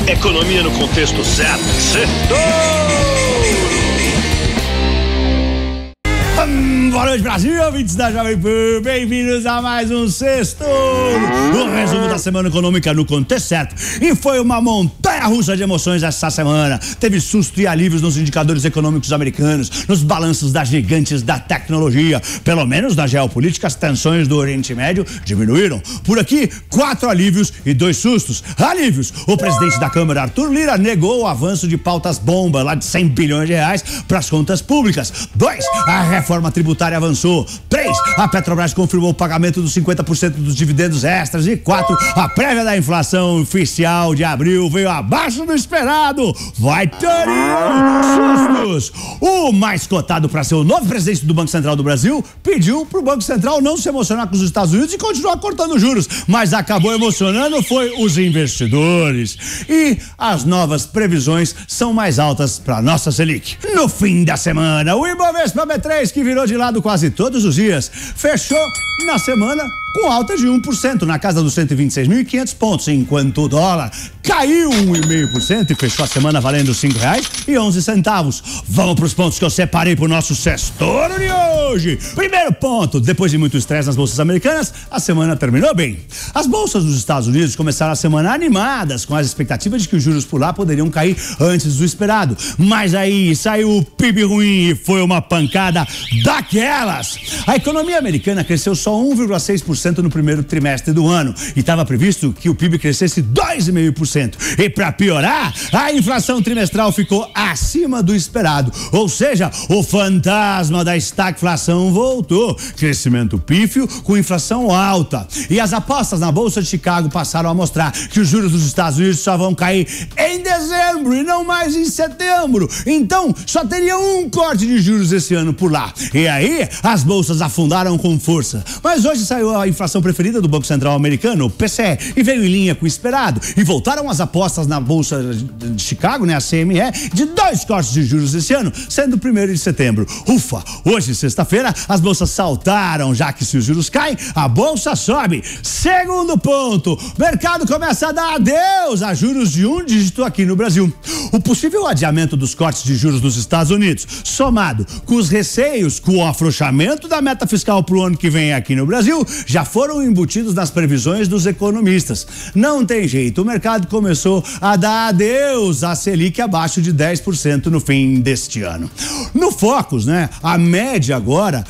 Economia no contexto certo. Boa noite, Brasil, ouvintes da Jovem Pan, bem-vindos a mais um Sexto, o resumo da semana econômica no contexto certo. E foi uma montanha-russa de emoções essa semana. Teve susto e alívios nos indicadores econômicos americanos, nos balanços das gigantes da tecnologia. Pelo menos na geopolítica, as tensões do Oriente Médio diminuíram. Por aqui, 4 alívios e 2 sustos. Alívios: o presidente da Câmara, Arthur Lira, negou o avanço de pautas bomba lá de 100 bilhões de reais para as contas públicas. 2, a reforma tributária avançou. 3, a Petrobras confirmou o pagamento dos 50% dos dividendos extras. E 4, a prévia da inflação oficial de abril veio abaixo do esperado. Vai ter sustos. O mais cotado para ser o novo presidente do Banco Central do Brasil pediu pro Banco Central não se emocionar com os Estados Unidos e continuar cortando juros, mas acabou emocionando foi os investidores. E as novas previsões são mais altas para nossa Selic. No fim da semana, o Ibovespa B3, que virou de lado quase todos os dias, fechou na semana com alta de 1%, na casa dos 126.500 pontos, enquanto o dólar caiu 1,5% e fechou a semana valendo R$5,11. Vamos para os pontos que eu separei para o nosso sextor de hoje. Primeiro ponto: depois de muito estresse nas bolsas americanas, a semana terminou bem. As bolsas dos Estados Unidos começaram a semana animadas, com as expectativas de que os juros por lá poderiam cair antes do esperado. Mas aí saiu o PIB ruim e foi uma pancada daquelas. A economia americana cresceu só 1,6% no primeiro trimestre do ano e estava previsto que o PIB crescesse 2,5%. E para piorar, a inflação trimestral ficou acima do esperado, ou seja, o fantasma da estagflação voltou. Crescimento pífio com inflação alta. E as apostas na Bolsa de Chicago passaram a mostrar que os juros dos Estados Unidos só vão cair em dezembro e não mais em setembro. Então, só teria um corte de juros esse ano por lá. E aí, as bolsas afundaram com força. Mas hoje saiu a inflação preferida do Banco Central americano, o PCE, e veio em linha com o esperado. E voltaram as apostas na Bolsa de Chicago, né, a CME, de 2 cortes de juros esse ano, sendo o 1º de setembro. Ufa! Hoje, sexta-feira, as bolsas saltaram, já que se os juros caem, a bolsa sobe. Segundo ponto: o mercado começa a dar adeus a juros de 1 dígito aqui no Brasil. O possível adiamento dos cortes de juros nos Estados Unidos, somado com os receios com o afrouxamento da meta fiscal para o ano que vem aqui no Brasil, já foram embutidos nas previsões dos economistas. Não tem jeito, o mercado começou a dar adeus à Selic abaixo de 10% no fim deste ano. No Focus, né, a média agora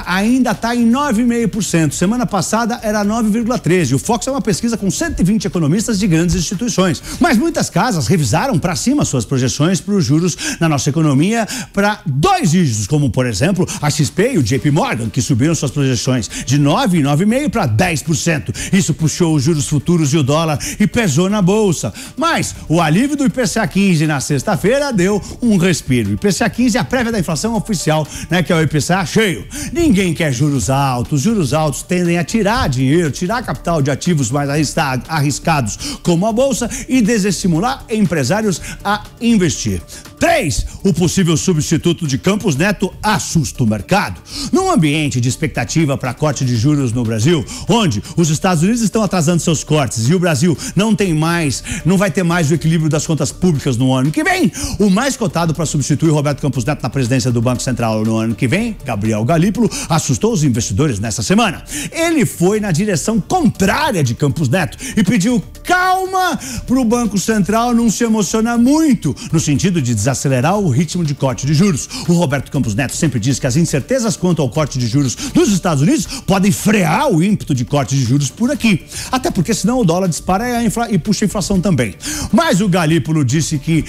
ainda está em 9,5%. Semana passada era 9,13%. O Focus é uma pesquisa com 120 economistas de grandes instituições. Mas muitas casas revisaram para cima suas projeções para os juros na nossa economia para 2 dígitos, como por exemplo a XP e o JP Morgan, que subiram suas projeções de 9 e 9,5% para 10%. Isso puxou os juros futuros e o dólar e pesou na bolsa. Mas o alívio do IPCA 15 na sexta-feira deu um respiro. IPCA 15 é a prévia da inflação oficial, né, que é o IPCA cheio. Ninguém quer juros altos. Juros altos tendem a tirar dinheiro, tirar capital de ativos mais arriscados, como a bolsa, e desestimular empresários a investir. 3, o possível substituto de Campos Neto assusta o mercado. Num ambiente de expectativa para corte de juros no Brasil, onde os Estados Unidos estão atrasando seus cortes e o Brasil não vai ter mais o equilíbrio das contas públicas no ano que vem, o mais cotado para substituir Roberto Campos Neto na presidência do Banco Central no ano que vem, Gabriel Galípolo, assustou os investidores nessa semana. Ele foi na direção contrária de Campos Neto e pediu calma para o Banco Central não se emocionar muito, no sentido de desacelerar o ritmo de corte de juros. O Roberto Campos Neto sempre diz que as incertezas quanto ao corte de juros dos Estados Unidos podem frear o ímpeto de corte de juros por aqui. Até porque senão o dólar dispara e puxa a inflação também. Mas o Galípolo disse que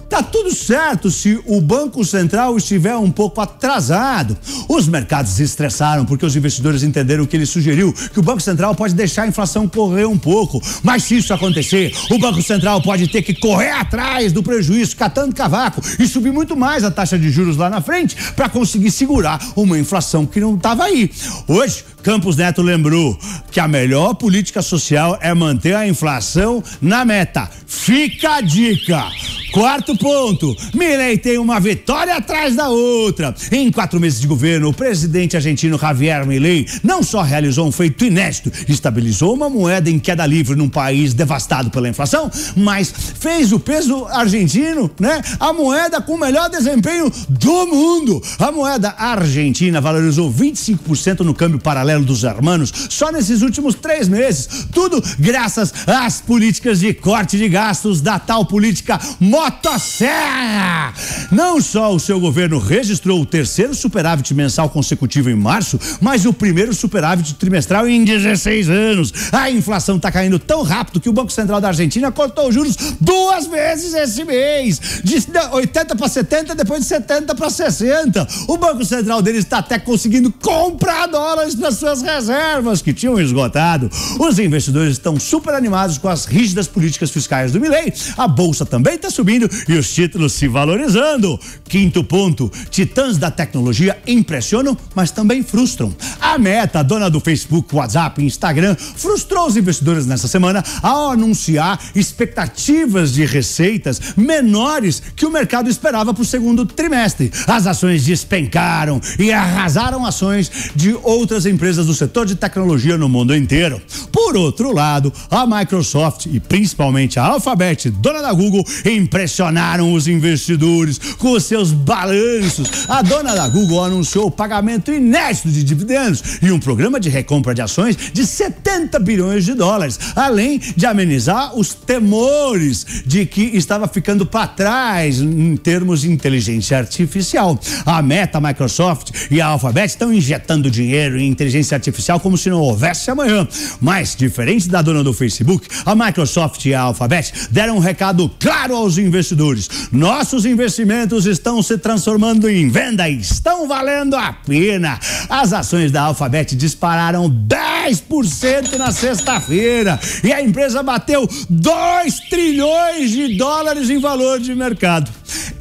tá tudo certo se o Banco Central estiver um pouco atrasado. Os mercados se estressaram porque os investidores entenderam que ele sugeriu que o Banco Central pode deixar a inflação correr um pouco. Mas se isso acontecer, o Banco Central pode ter que correr atrás do prejuízo, catando cavaco, e subir muito mais a taxa de juros lá na frente para conseguir segurar uma inflação que não estava aí. Hoje, Campos Neto lembrou que a melhor política social é manter a inflação na meta. Fica a dica. Quarto ponto, Milei tem uma vitória atrás da outra. Em 4 meses de governo, o presidente argentino Javier Milei não só realizou um feito inédito, estabilizou uma moeda em queda livre num país devastado pela inflação, mas fez o peso argentino, né, a moeda com o melhor desempenho do mundo. A moeda argentina valorizou 25% no câmbio paralelo dos hermanos só nesses últimos 3 meses. Tudo graças às políticas de corte de gastos da tal política motosserra. Não só o seu governo registrou o 3º superávit mensal consecutivo em março, mas o 1º superávit trimestral em 16 anos. A inflação está caindo tão rápido que o Banco Central da Argentina cortou os juros 2 vezes esse mês, de 80 para 70, depois de 70 para 60. O Banco Central deles está até conseguindo comprar dólares para suas reservas que tinham esgotado. Os investidores estão super animados com as rígidas políticas fiscais do Milei. A bolsa também está subindo e os títulos se valorizando. Quinto ponto, titãs da tecnologia impressionam, mas também frustram. A Meta, dona do Facebook, WhatsApp e Instagram, frustrou os investidores nessa semana ao anunciar expectativas de receitas menores que o mercado esperava para o segundo trimestre. As ações despencaram e arrasaram ações de outras empresas do setor de tecnologia no mundo inteiro. Por outro lado, a Microsoft e principalmente a Alphabet, dona da Google, impressionaram os investidores com os seus balanços. A dona da Google anunciou o pagamento inédito de dividendos e um programa de recompra de ações de 70 bilhões de dólares, além de amenizar os temores de que estava ficando para trás em termos de inteligência artificial. A Meta, a Microsoft e a Alphabet estão injetando dinheiro em inteligência artificial como se não houvesse amanhã. Mas, diferente da dona do Facebook, a Microsoft e a Alphabet deram um recado claro aos investidores: nossos investimentos estão se transformando em venda e estão valendo a pena. As ações da Alphabet dispararam 10% na sexta-feira e a empresa bateu 2 trilhões de dólares em valor de mercado.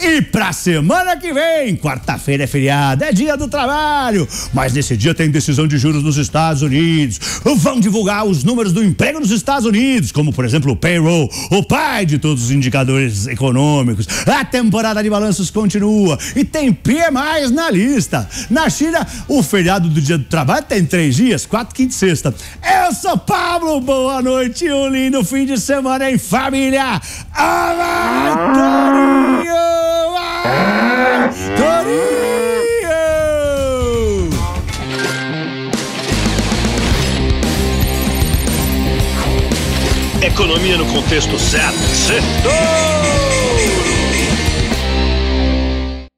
E pra semana que vem, quarta-feira é feriado, é dia do trabalho, mas nesse dia tem decisão de juros nos Estados Unidos. Vão divulgar os números do emprego nos Estados Unidos, como por exemplo o payroll, o pai de todos os indicadores econômicos. A temporada de balanços continua e tem PMIs na lista. Na China, o feriado do dia do trabalho tem 3 dias, 4, 5 e sexta. Eu sou Pablo, boa noite e um lindo fim de semana em família. Torinho! Torinho! Economia no contexto certo. Certo!